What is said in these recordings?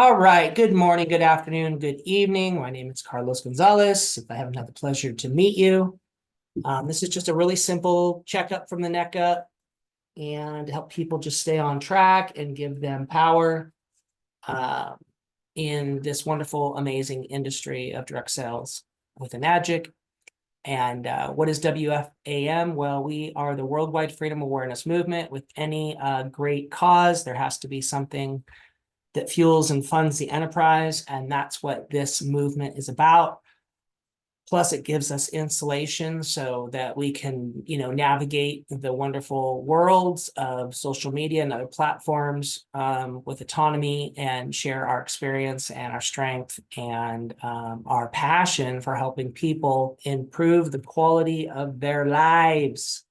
All right. Good morning, good afternoon, good evening. My name is Carlos Gonzales. If I haven't had the pleasure to meet you, this is just a really simple checkup from the neck up and help people just stay on track and give them power uh, in this wonderful, amazing industry of direct sales with Enagic. And what is W.F.A.M? Well, we are the Worldwide Freedom Awareness Movement. With any great cause, there has to be something that fuels and funds the enterprise. And that's what this movement is about. Plus, it gives us insulation so that we can, navigate the wonderful worlds of social media and other platforms with autonomy and share our experience and our strength and our passion for helping people improve the quality of their lives.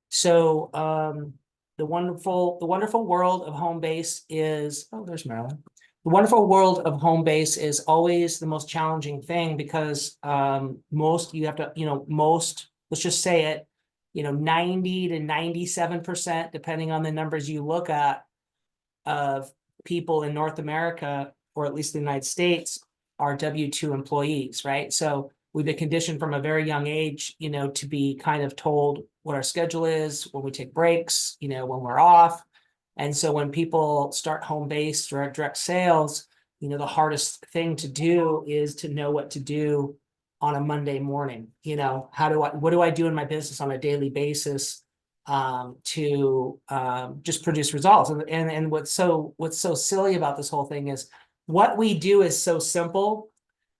So, the wonderful world of home base is, oh, there's Marilyn. The wonderful world of home base is always the most challenging thing because most you have to, let's just say it, 90 to 97%, depending on the numbers you look at, of people in North America, or at least the United States, are W-2 employees, right? So we've been conditioned from a very young age, to be kind of told what our schedule is, when we take breaks, when we're off. And so when people start home-based or direct sales, the hardest thing to do is to know what to do on a Monday morning. What do I do in my business on a daily basis to just produce results? And what's so silly about this whole thing is what we do is so simple,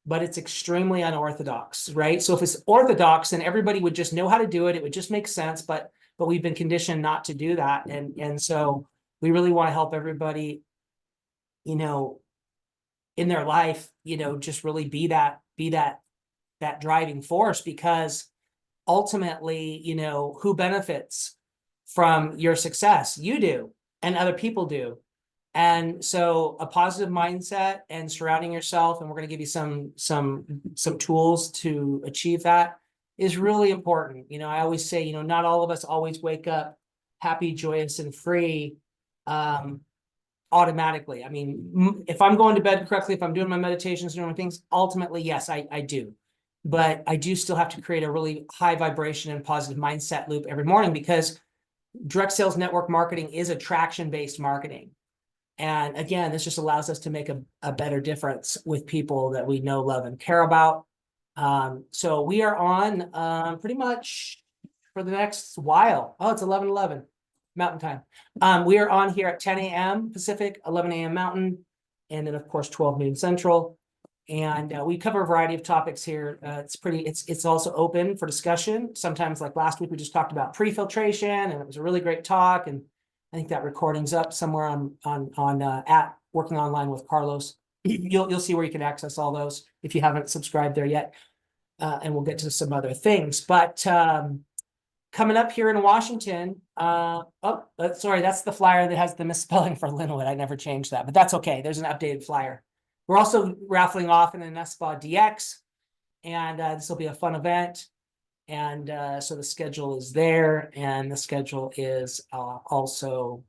but it's extremely unorthodox, right? So if it's orthodox, then everybody would just know how to do it. It would just make sense, but we've been conditioned not to do that. And so we really want to help everybody, in their life, just really be that driving force, because ultimately, who benefits from your success? You do, and other people do. And so a positive mindset and surrounding yourself, and we're going to give you some tools to achieve that, is really important. I always say, not all of us always wake up happy, joyous, and free automatically. I mean, if I'm going to bed correctly, if I'm doing my meditations, doing my things, ultimately, yes, I do. But I do still have to create a really high vibration and positive mindset loop every morning, because direct sales network marketing is attraction-based marketing. And again, this just allows us to make a better difference with people that we know, love, and care about. So we are on pretty much for the next while. Oh, it's 11:11 Mountain Time. We are on here at 10 a.m. Pacific, 11 a.m. Mountain, and then of course 12 noon Central. And we cover a variety of topics here. It's also open for discussion. Sometimes, like last week, we just talked about pre-filtration, and it was a really great talk. And I think that recording's up somewhere on at Working Online with Carlos. You'll see where you can access all those if you haven't subscribed there yet. And we'll get to some other things. But coming up here in Washington, sorry, that's the flyer that has the misspelling for Linwood. I never changed that, but that's okay. There's an updated flyer. We're also raffling off an Nespa DX, and this will be a fun event. And so the schedule is there, and the schedule is also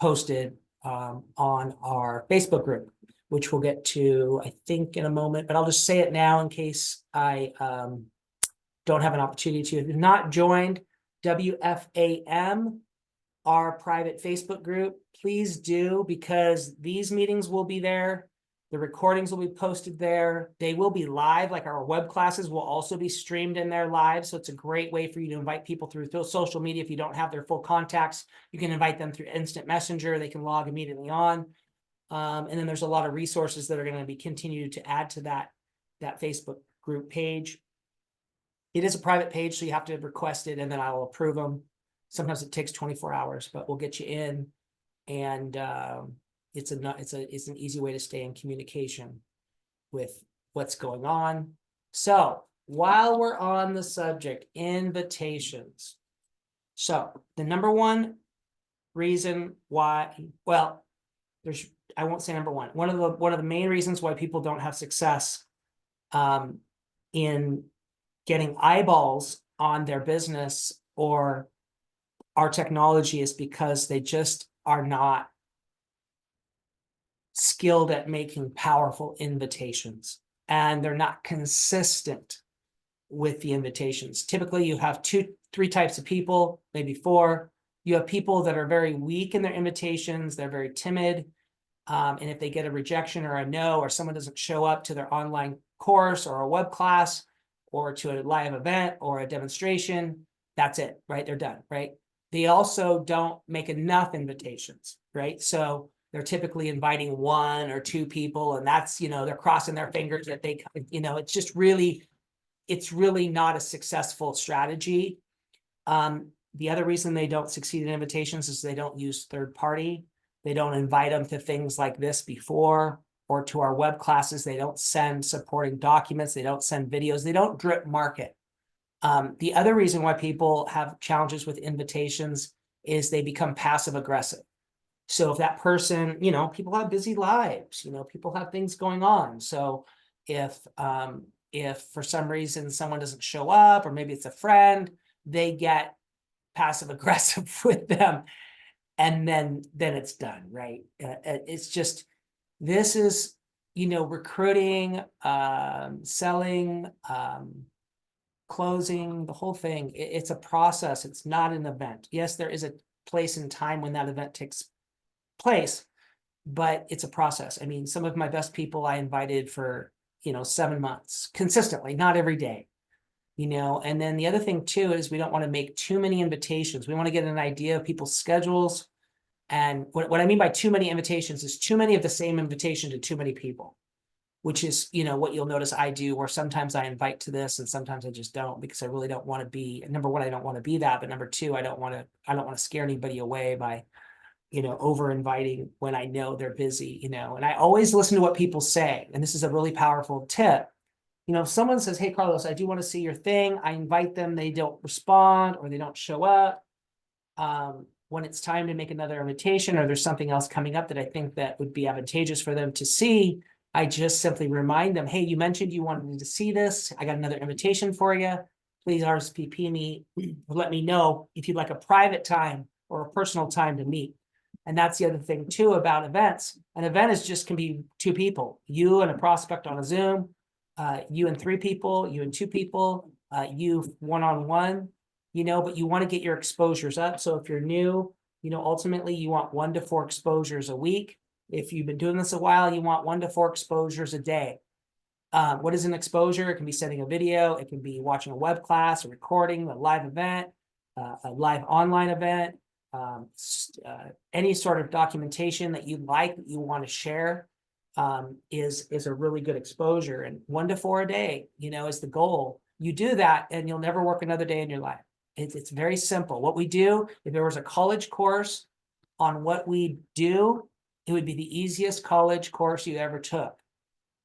posted on our Facebook group, which we'll get to, I think, in a moment. But I'll just say it now in case I don't have an opportunity to. If you've not joined W.F.A.M, our private Facebook group, please do, because these meetings will be there. The recordings will be posted there. They will be live, like our web classes will also be streamed in there live. So it's a great way for you to invite people through social media. If you don't have their full contacts, you can invite them through instant messenger. They can log immediately on. And then there's a lot of resources that are going to be continued to add to that Facebook group page. It is a private page, so you have to request it, and then I will approve them. Sometimes it takes 24 hours, but we'll get you in. And it's an easy way to stay in communication with what's going on. So while we're on the subject, invitations. So the number one reason why, well, I won't say number one. One of the main reasons why people don't have success in getting eyeballs on their business or our technology is because they just are not skilled at making powerful invitations, and they're not consistent with the invitations. Typically, you have 3 types of people, maybe 4. You have people that are very weak in their invitations. They're very timid. And if they get a rejection or a no, or someone doesn't show up to their online course or a web class or to a live event or a demonstration, that's it, right? They're done, right? They also don't make enough invitations, right? So they're typically inviting 1 or 2 people, and that's, they're crossing their fingers that they, it's really not a successful strategy. The other reason they don't succeed in invitations is they don't use third party. They don't invite them to things like this before, or to our web classes. They don't send supporting documents. They don't send videos. They don't drip market. The other reason why people have challenges with invitations is they become passive aggressive. So if that person, people have busy lives, people have things going on. So if for some reason someone doesn't show up, or maybe it's a friend, they get passive aggressive with them, and then it's done, right? It's just, this is, recruiting, selling, closing, the whole thing. It's a process. It's not an event. Yes, there is a place and time when that event takes place, but it's a process. I mean, some of my best people I invited for 7 months consistently, not every day. And then the other thing too is we don't want to make too many invitations. We want to get an idea of people's schedules. And what I mean by too many invitations is too many of the same invitation to too many people, which is, what you'll notice I do, where sometimes I invite to this and sometimes I just don't, because I really don't want to be, number 1, I don't want to be that. But number 2, I don't want to scare anybody away by, over inviting when I know they're busy, and I always listen to what people say. And this is a really powerful tip. If someone says, hey, Carlos, I do want to see your thing, I invite them, they don't respond or they don't show up. When it's time to make another invitation, or there's something else coming up that I think that would be advantageous for them to see, I just simply remind them, hey, you mentioned you wanted to see this. I got another invitation for you. Please RSVP me. Let me know if you'd like a private time or a personal time to meet. And that's the other thing too about events. An event can be 2 people, you and a prospect on a Zoom, you and 3 people, you and 2 people, you one-on-one, but you want to get your exposures up. So if you're new, ultimately you want 1 to 4 exposures a week. If you've been doing this a while, you want 1 to 4 exposures a day. What is an exposure? It can be sending a video. It can be watching a web class, a recording, a live event, a live online event, any sort of documentation that you like, that you want to share, is a really good exposure. And 1 to 4 a day, is the goal. You do that and you'll never work another day in your life. It's very simple. What we do, if there was a college course on what we do, it would be the easiest college course you ever took.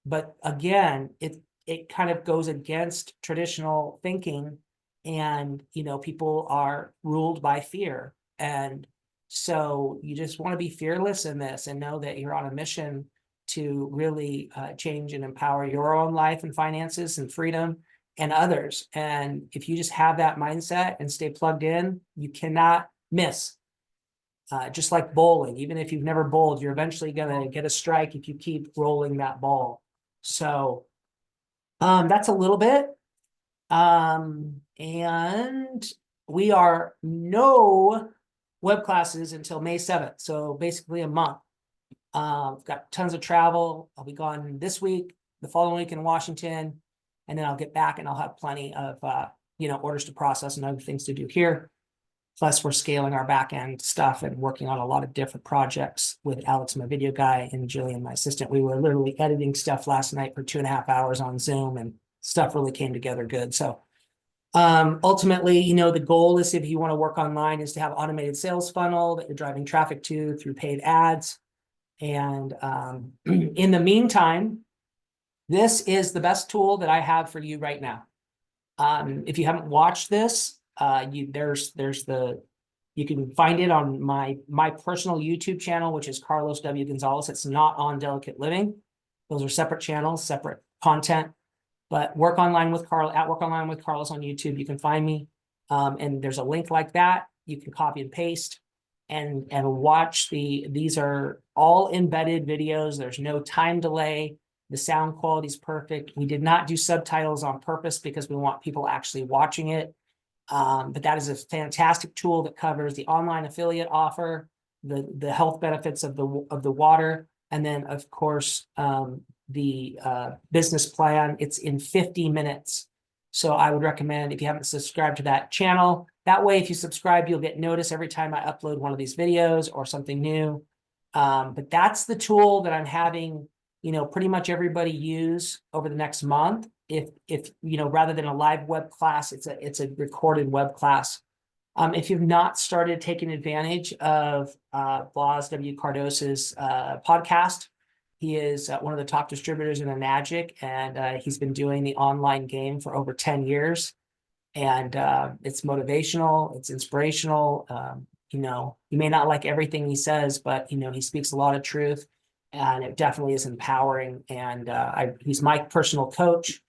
But again, it kind of goes against traditional thinking, and people are ruled by fear. And so you just want to be fearless in this and know that you're on a mission to really change and empower your own life and finances and freedom and others. And if you just have that mindset and stay plugged in, you cannot miss. Just like bowling, even if you've never bowled, you're eventually going to get a strike if you keep rolling that ball. So that's a little bit. And we are no web classes until May 7th. So basically a month. I've got tons of travel. I'll be gone this week, the following week in Washington, and then I'll get back and I'll have plenty of, orders to process and other things to do here. Plus, we're scaling our back end stuff and working on a lot of different projects with Alex, my video guy, and Jillian, my assistant. We were literally editing stuff last night for 2.5 hours on Zoom, and stuff really came together good. So ultimately, the goal is, if you want to work online, is to have automated sales funnel that you're driving traffic to through paid ads. And in the meantime, this is the best tool that I have for you right now. If you haven't watched this, you can find it on my personal YouTube channel, which is Carlos W. Gonzales. It's not on Delicate Living. Those are separate channels, separate content. But Work Online with Carlos on YouTube, you can find me. And there's a link like that. You can copy and paste. and watch these are all embedded videos. There's no time delay. The sound quality is perfect. We did not do subtitles on purpose because we want people actually watching it. But that is a fantastic tool that covers the online affiliate offer, the health benefits of the water, and then of course the business plan. It's in 50 minutes. So I would recommend, if you haven't subscribed to that channel, that way if you subscribe, you'll get notice every time I upload one of these videos or something new. But that's the tool that I'm having, pretty much everybody use over the next month. If rather than a live web class, it's a recorded web class. If you've not started taking advantage of Blas W. Cardos's podcast, he is one of the top distributors in Enagic, and he's been doing the online game for over 10 years. And it's motivational, it's inspirational. You may not like everything he says, but he speaks a lot of truth, and it definitely is empowering. And he's my personal coach,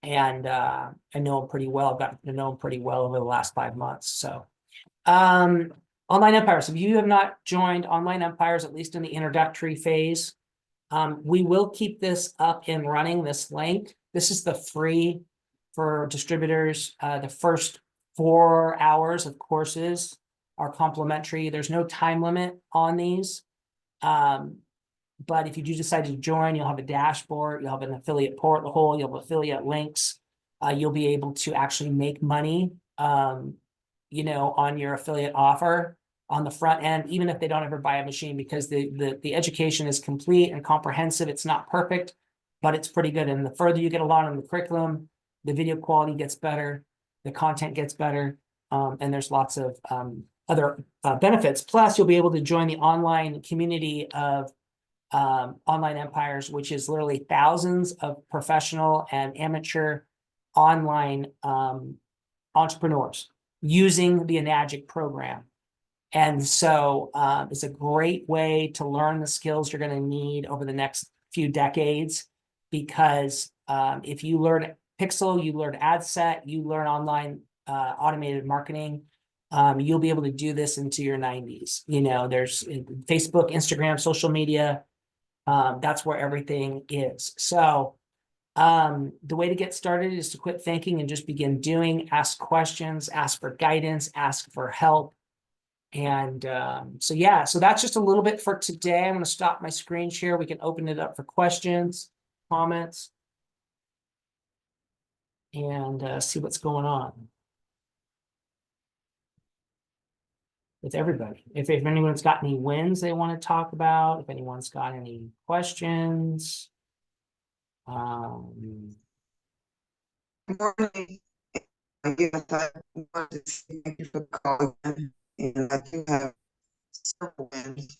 and I know him pretty well. I've gotten to know him pretty well over the last 5 months. So Online Empires, if you have not joined Online Empires, at least in the introductory phase, we will keep this up and running, this link. This is the free for distributors. The first 4 hours of courses are complimentary. There's no time limit on these. But if you do decide to join, you'll have a dashboard, you'll have an affiliate portal, you'll have affiliate links. You'll be able to actually make money, on your affiliate offer on the front end, even if they don't ever buy a machine, because the education is complete and comprehensive. It's not perfect, but it's pretty good. And the further you get along in the curriculum, the video quality gets better, the content gets better, and there's lots of other benefits. Plus, you'll be able to join the online community of Online Empires, which is literally thousands of professional and amateur online entrepreneurs using the Enagic program. And so it's a great way to learn the skills you're going to need over the next few decades, because if you learn Pixel, you learn ad set, you learn online automated marketing, you'll be able to do this into your 90s. There's Facebook, Instagram, social media. That's where everything is. So the way to get started is to quit thinking and just begin doing. Ask questions, ask for guidance, ask for help. And so that's just a little bit for today. I'm going to stop my screen share. We can open it up for questions, comments, and see what's going on with everybody. If anyone's got any wins they want to talk about, if anyone's got any questions. Morning. Thank you for calling. And I do have several wins.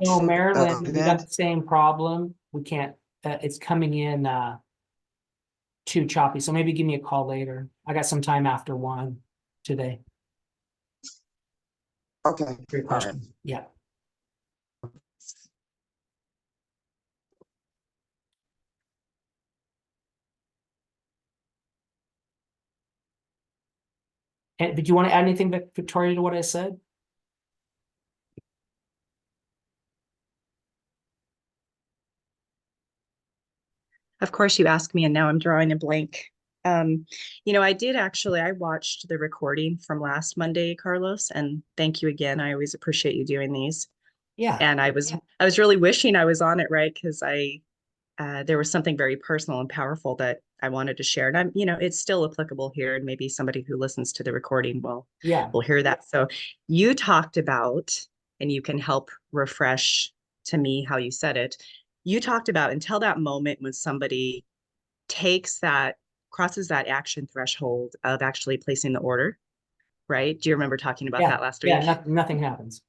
No, Marilyn, we got the same problem. We can't, it's coming in too choppy. So maybe give me a call later. I got some time after 1 today. Okay. Great question. Right. Yeah. And did you want to add anything, Victoria, to what I said? Of course you asked me, and now I'm drawing a blank. I watched the recording from last Monday, Carlos, and thank you again. I always appreciate you doing these. Yeah. And I was really wishing I was on it, right? Because there was something very personal and powerful that I wanted to share. And it's still applicable here, and maybe somebody who listens to the recording will hear that. So you talked about, and you can help refresh to me how you said it. You talked about until that moment when somebody crosses that action threshold of actually placing the order, right? Do you remember talking about that last week? Yeah, nothing happens.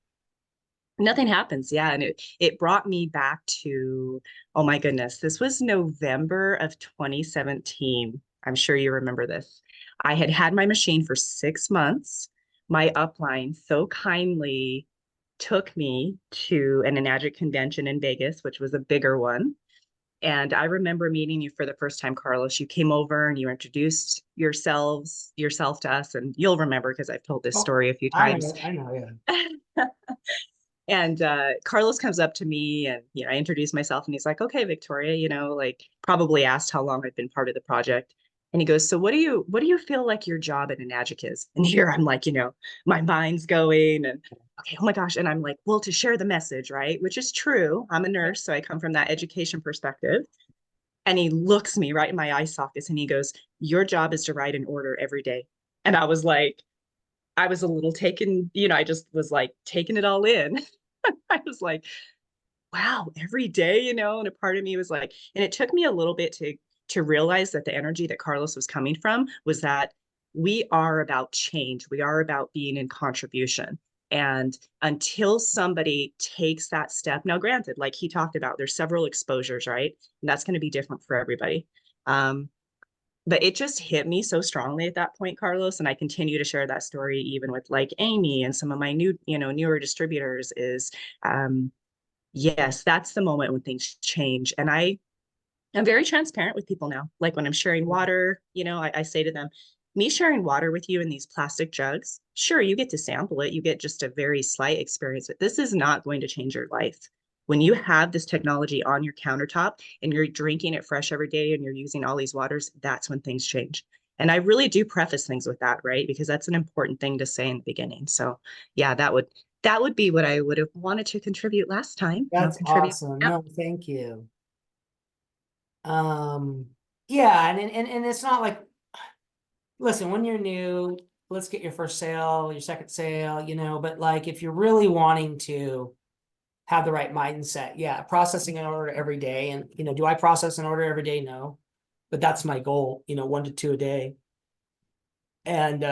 Nothing happens. Yeah. And it brought me back to, oh my goodness, this was November of 2017. I'm sure you remember this. I had had my machine for 6 months. My upline so kindly took me to an Enagic convention in Vegas, which was a bigger one. And I remember meeting you for the first time, Carlos. You came over and you introduced yourself to us. And you'll remember because I've told this story a few times. I know, yeah. And Carlos comes up to me and, I introduce myself and he's like, okay, Victoria, like probably asked how long I've been part of the project. And he goes, so what do you feel like your job at Enagic is? And here I'm like, my mind's going and okay, oh my gosh. And I'm like, well, to share the message, right? Which is true. I'm a nurse, so I come from that education perspective. And he looks me right in my eye sockets and he goes, your job is to write an order every day. And I was a little taken, I just was like taking it all in. I was like, wow, every day, and a part of me was like, and it took me a little bit to realize that the energy that Carlos was coming from was that we are about change. We are about being in contribution. And until somebody takes that step, now granted, like he talked about, there's several exposures, right? And that's going to be different for everybody. But it just hit me so strongly at that point, Carlos, and I continue to share that story even with like Amy and some of my newer distributors is yes, that's the moment when things change. And I'm very transparent with people now. Like when I'm sharing water, I say to them, me sharing water with you in these plastic jugs, sure, you get to sample it. You get just a very slight experience, but this is not going to change your life. When you have this technology on your countertop and you're drinking it fresh every day and you're using all these waters, that's when things change. And I really do preface things with that, right? Because that's an important thing to say in the beginning. So yeah, that would be what I would have wanted to contribute last time. And I'll That's contribute awesome. now. No, thank you. Yeah, and it's not like, listen, when you're new, let's get your first sale, your second sale, but like if you're really wanting to have the right mindset, yeah, processing an order every day. And do I process an order every day? No, but that's my goal, 1 to 2 a day. And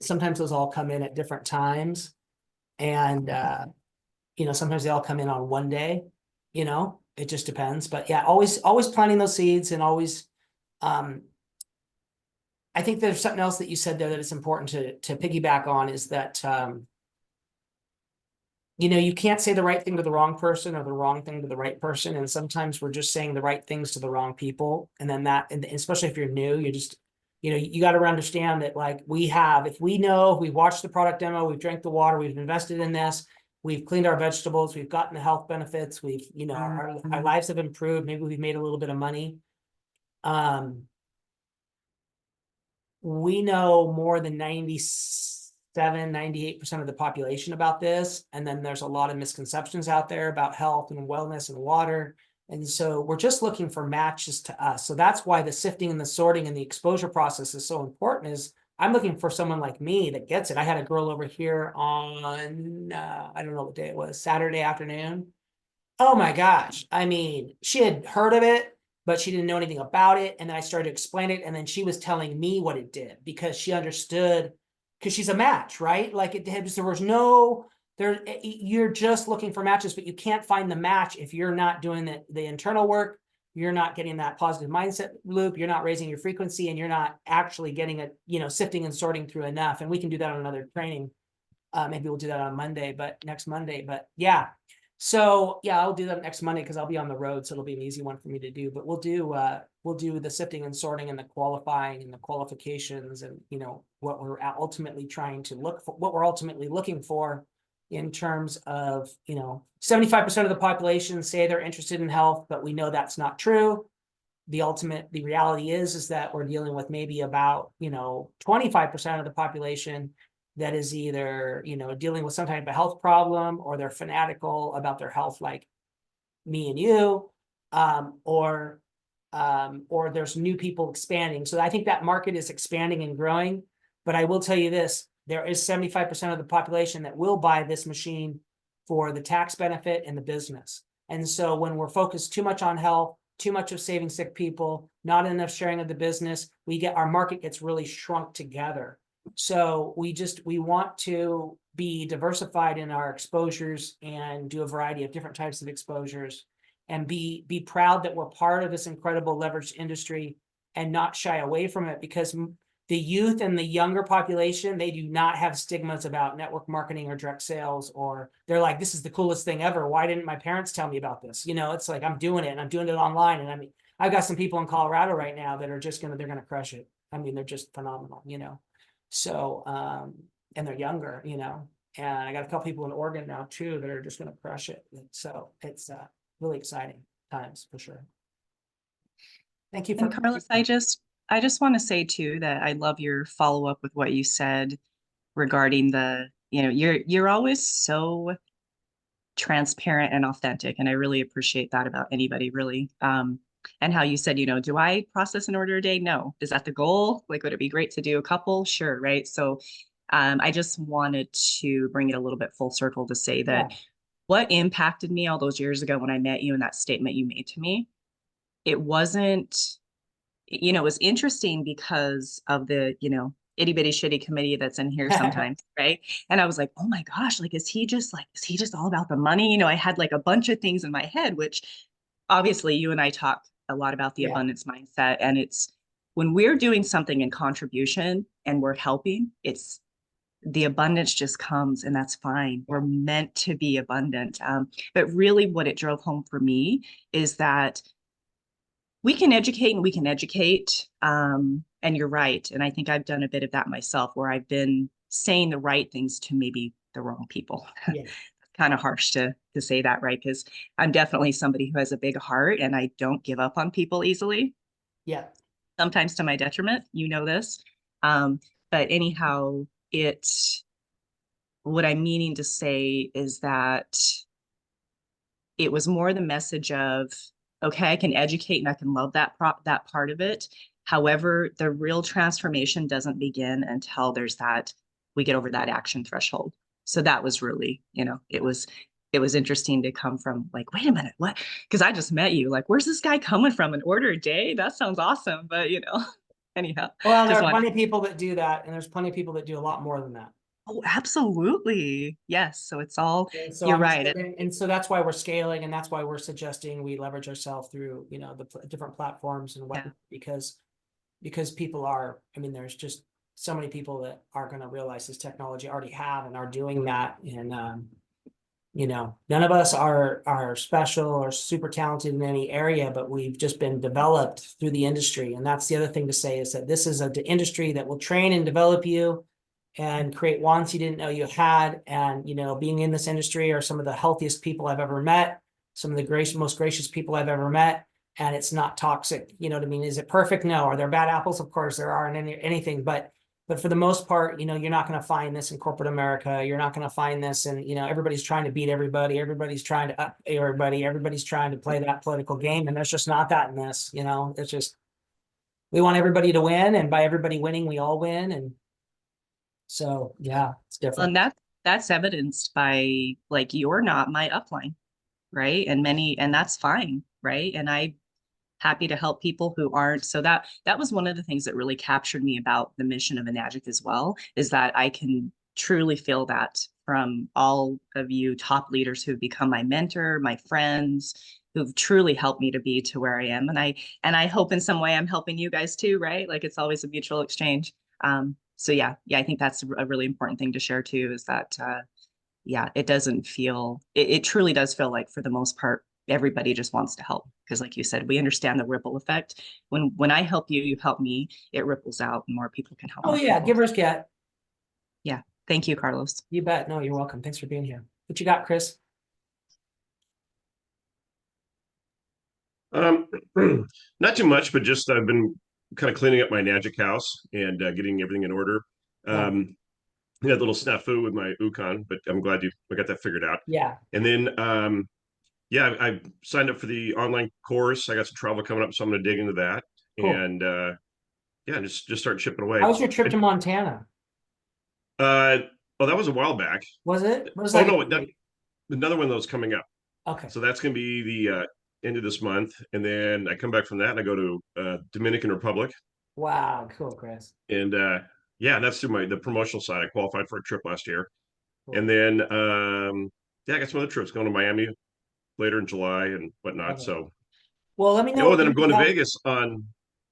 sometimes those all come in at different times. And sometimes they all come in on one day, it just depends. But yeah, always planting those seeds and always I think there's something else that you said there that it's important to piggyback on is that you can't say the right thing to the wrong person or the wrong thing to the right person. And sometimes we're just saying the right things to the wrong people. And then and especially if you're new, you just, you got to understand that like if we've watched the product demo, we've drank the water, we've invested in this, we've cleaned our vegetables, we've gotten the health benefits, we've, our lives have improved, maybe we've made a little bit of money. We know more than 98% of the population about this. And then there's a lot of misconceptions out there about health and wellness and water. And so we're just looking for matches to us. So that's why the sifting and the sorting and the exposure process is so important is I'm looking for someone like me that gets it. I had a girl over here on, I don't know what day it was, Saturday afternoon. Oh my gosh. I mean, she had heard of it, but she didn't know anything about it. And then I started to explain it. And then she was telling me what it did because she understood, because she's a match, right? Like there was you're just looking for matches, but you can't find the match if you're not doing the internal work. You're not getting that positive mindset loop. You're not raising your frequency and you're not actually getting sifting and sorting through enough. And we can do that on another training. Maybe we'll do that on next Monday, but yeah. So yeah, I'll do that next Monday because I'll be on the road, so it'll be an easy one for me to do. But we'll do the sifting and sorting and the qualifying and the qualifications and what we're ultimately trying to look for, what we're ultimately looking for in terms of 75% of the population say they're interested in health, but we know that's not true. The reality is that we're dealing with maybe about 25% of the population that is either dealing with some type of health problem or they're fanatical about their health like me and you, or there's new people expanding. So I think that market is expanding and growing. But I will tell you this, there is 75% of the population that will buy this machine for the tax benefit and the business. And so when we're focused too much on health, too much of saving sick people, not enough sharing of the business, our market gets really shrunk together. So we want to be diversified in our exposures and do a variety of different types of exposures and be proud that we're part of this incredible leveraged industry and not shy away from it, because the youth and the younger population, they do not have stigmas about network marketing or direct sales, or they're like, this is the coolest thing ever. Why didn't my parents tell me about this? It's like, I'm doing it and I'm doing it online. And I mean, I've got some people in Colorado right now that are just they're going to crush it. I mean, they're just phenomenal, So, and they're younger, And I got a couple people in Oregon now too that are just gonna crush it. So it's really exciting times for sure. Thank you for. And Carlos, I just want to say too that I love your follow-up with what you said regarding the, you're always so transparent and authentic. And I really appreciate that about anybody, really. And how you said, do I process an order a day? No. Is that the goal? Like, would it be great to do a couple? Sure, right? So I just wanted to bring it a little bit full circle to say that what impacted me all those years ago when I met you and that statement you made to me, it wasn't, it was interesting because of the, itty bitty shitty committee that's in here sometimes, right? And I was like, oh my gosh, like, is he just all about the money? I had like a bunch of things in my head, which obviously you and I talk a lot about the abundance mindset. And it's when we're doing something in contribution and we're helping, it's the abundance just comes, and that's fine. We're meant to be abundant. But really what it drove home for me is that we can educate and we can educate. And you're right. And I think I've done a bit of that myself, where I've been saying the right things to maybe the wrong people. Yeah. Kind of harsh to say that, right? Because I'm definitely somebody who has a big heart and I don't give up on people easily. Yeah. Sometimes to my detriment, this. But anyhow, what I'm meaning to say is that it was more the message of, okay, I can educate and I can love that part of it. However, the real transformation doesn't begin until we get over that action threshold. So that was really, it was interesting to come from like, wait a minute, what? Because I just met you. Like, where's this guy coming from? An order a day? That sounds awesome. But anyhow. Well, there are plenty of people that do that, and there's plenty of people that do a lot more than that. Oh, absolutely. Yes. So it's all, so you're right. And so that's why we're scaling, and that's why we're suggesting we leverage ourselves through, the different platforms and what, because people are, there's just so many people that are going to realize this technology already have and are doing that. And, none of us are special or super talented in any area, but we've just been developed through the industry. And that's the other thing to say, is that this is an industry that will train and develop you and create wants you didn't know you had. And, being in this industry are some of the healthiest people I've ever met, some of the most gracious people I've ever met. And it's not toxic. You know what I mean? Is it perfect? No. Are there bad apples? Of course there aren't anything, but for the most part, you're not going to find this in corporate America. You're not going to find this. And, everybody's trying to beat everybody. Everybody's trying to up everybody. Everybody's trying to play that political game. And there's just not that in this, it's just, we want everybody to win. And by everybody winning, we all win. And so, yeah, it's different. And that's evidenced by, like, you're not my upline, right? And that's fine, right? And I'm happy to help people who aren't. So that was one of the things that really captured me about the mission of Enagic as well, is that I can truly feel that from all of you top leaders who've become my mentor, my friends, who've truly helped me to be to where I am. And I hope in some way I'm helping you guys too, right? Like, it's always a mutual exchange. So yeah, I think that's a really important thing to share too, is that, it truly does feel like, for the most part, everybody just wants to help. Because like you said, we understand the ripple effect. When I help you, you help me, it ripples out and more people can help. Oh yeah, givers get. Yeah. Thank you, Carlos. You bet. No, you're welcome. Thanks for being here. What you got, Chris? Not too much, but just I've been kind of cleaning up my Enagic house and getting everything in order. I had a little snafu with my Ukon, but I'm glad I got that figured out. Yeah. And then I signed up for the online course. I got some travel coming up, so I'm going to dig into that. Cool. And just start chipping away. How was your trip to Montana? Well, that was a while back. Was it? What was that? No, another one that was coming up. Okay. So that's going to be the end of this month, and then I come back from that and I go to Dominican Republic. Wow, cool, Chris. And that's through the promotional side. I qualified for a trip last year. Cool. And then I got some other trips going to Miami later in July and whatnot. Okay. So well, let me know. Then I'm going to Vegas on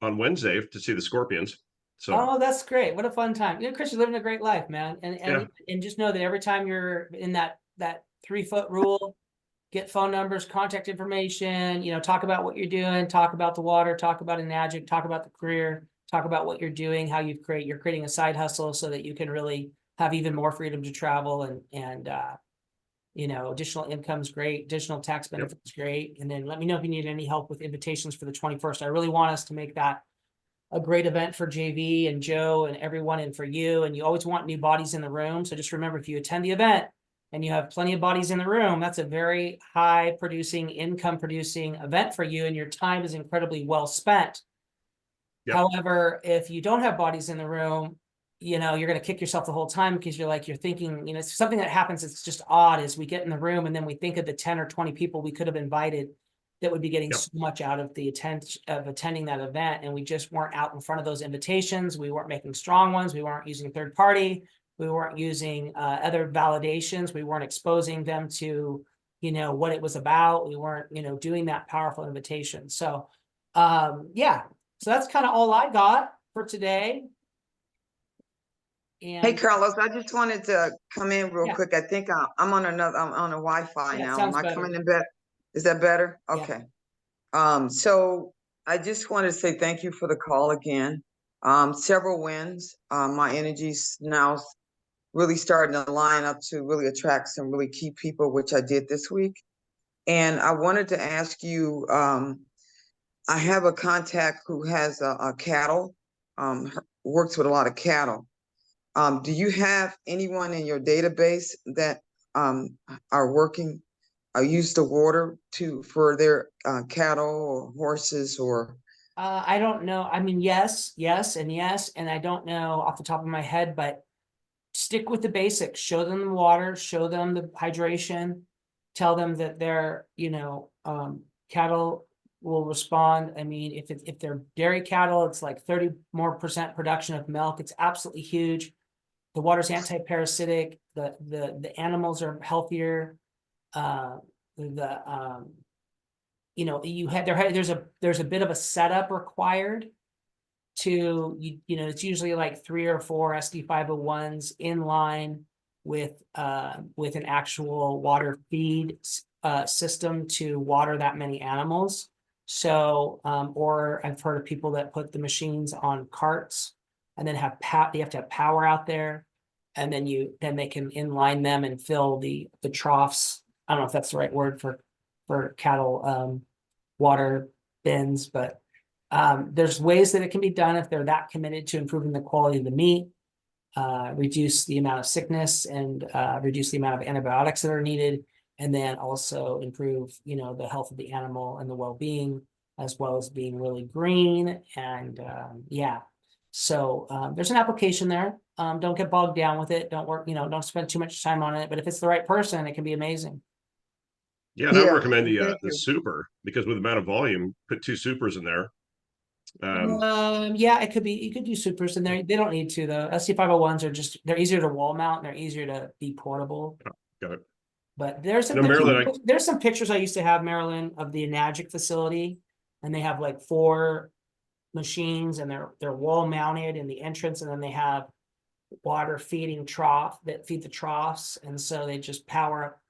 Wednesday to see the Scorpions. So that's great. What a fun time. Chris, you're living a great life, man. And just know that every time you're in that 3-foot rule, get phone numbers, contact information, talk about what you're doing, talk about the water, talk about Enagic, talk about the career, talk about what you're doing, how you're creating a side hustle so that you can really have even more freedom to travel and additional income's great, additional tax benefits great. And then let me know if you need any help with invitations for the 21st. I really want us to make that a great event for JV and Joe and everyone and for you. And you always want new bodies in the room. So just remember, if you attend the event and you have plenty of bodies in the room, that's a very high producing, income producing event for you. And your time is incredibly well spent. Yep. However, if you don't have bodies in the room, you're going to kick yourself the whole time because you're thinking, it's something that happens. It's just odd is we get in the room and then we think of the 10 or 20 people we could have invited that would be getting so much out of the attending that event. And we just weren't out in front of those invitations. We weren't making strong ones. We weren't using third party. We weren't using other validations. We weren't exposing them to, what it was about. We weren't, doing that powerful invitation. So, so that's kind of all I got for today. And Hey, Carlos, I just wanted to come in real quick. I think I'm on I'm on a Wi-Fi now. Am I coming in better? Is that better? Okay. So I just want to say thank you for the call again. Several wins. My energy's now really starting to line up to really attract some really key people, which I did this week. And I wanted to ask you, I have a contact who has a cattle, works with a lot of cattle. Do you have anyone in your database that are working, use the water for their cattle or horses or? I don't know. I mean, yes, and yes. And I don't know off the top of my head, but stick with the basics. Show them the water, show them the hydration, tell them that their, cattle will respond. I mean, if they're dairy cattle, it's like 30% more production of milk. It's absolutely huge. The water's anti-parasitic. The animals are healthier. There's a bit of a setup required to it's usually like 3 or 4 SD501s in line with an actual water feed system to water that many animals. So or I've heard of people that put the machines on carts and then you have to have power out there, and then they can inline them and fill the troughs. I don't know if that's the right word for cattle water bins, but there's ways that it can be done if they're that committed to improving the quality of the meat, reduce the amount of sickness and reduce the amount of antibiotics that are needed, and then also improve the health of the animal and the well-being, as well as being really green. And so there's an application there. Don't get bogged down with it. Don't spend too much time on it, but if it's the right person, it can be amazing. Yeah, and I would recommend the super, because with the amount of volume, put 2 supers in there. It could be, you could do supers in there. They don't need to though. SD501s they're easier to wall mount and they're easier to be portable. Oh, got it. But there's some pictures I used to have, Marilyn, of the Enagic facility, and they have like 4 machines and they're wall mounted in the entrance, and then they have water feeding trough that feed the troughs, and so they just power up.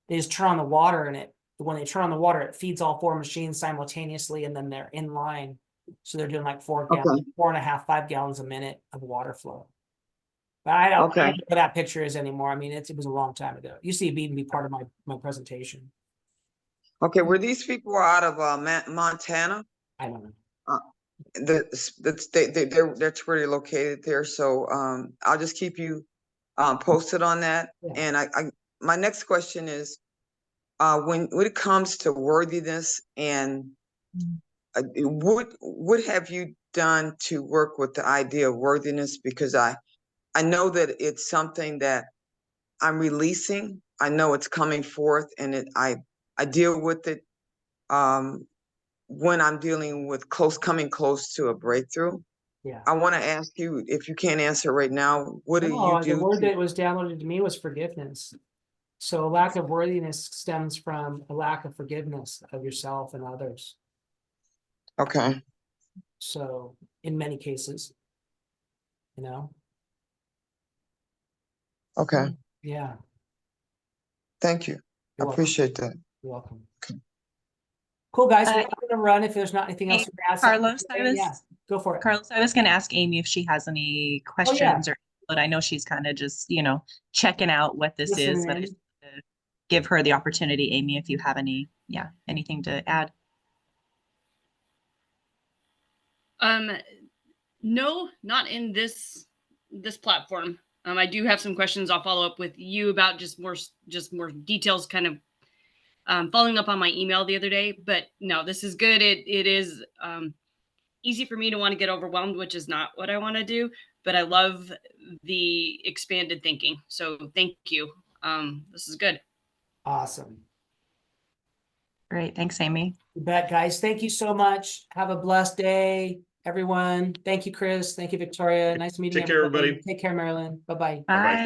They just turn on the water, and when they turn on the water, it feeds all 4 machines simultaneously, and then they're in line. So they're doing like 4.5, 5 gallons a minute of water flow. But I don't know what that picture is anymore. I mean, it was a long time ago. It used to even be part of my presentation. Okay, were these people out of Montana? I don't know. They're pretty located there, so I'll just keep you posted on that. And my next question is, when it comes to worthiness and what have you done to work with the idea of worthiness? Because I know that it's something that I'm releasing. I know it's coming forth, and I deal with it when I'm dealing with coming close to a breakthrough. Yeah. I want to ask you, if you can't answer right now, what do you do? The word that was downloaded to me was forgiveness. So a lack of worthiness stems from a lack of forgiveness of yourself and others. Okay. So in many cases, Okay. Yeah. Thank you. I appreciate that. You're welcome. Okay. Cool, guys. We're going to run if there's not anything else to ask. Carlos, go for it. Carlos, I was going to ask Amy if she has any questions or but I know she's kind of just, checking out what this is, but I Listening. just wanted to give her the opportunity, Amy, if you have anything to add. No, not in this platform. I do have some questions I'll follow up with you about, just more details, kind of following up on my email the other day. But no, this is good. It is easy for me to want to get overwhelmed, which is not what I want to do, but I love the expanded thinking. So thank you. This is good. Awesome. Great. Thanks, Amy. You bet, guys. Thank you so much. Have a blessed day, everyone. Thank you, Chris. Thank you, Victoria. Nice meeting Take care, everybody. Take care, Marilyn. Bye-bye. Bye-bye. Thanks.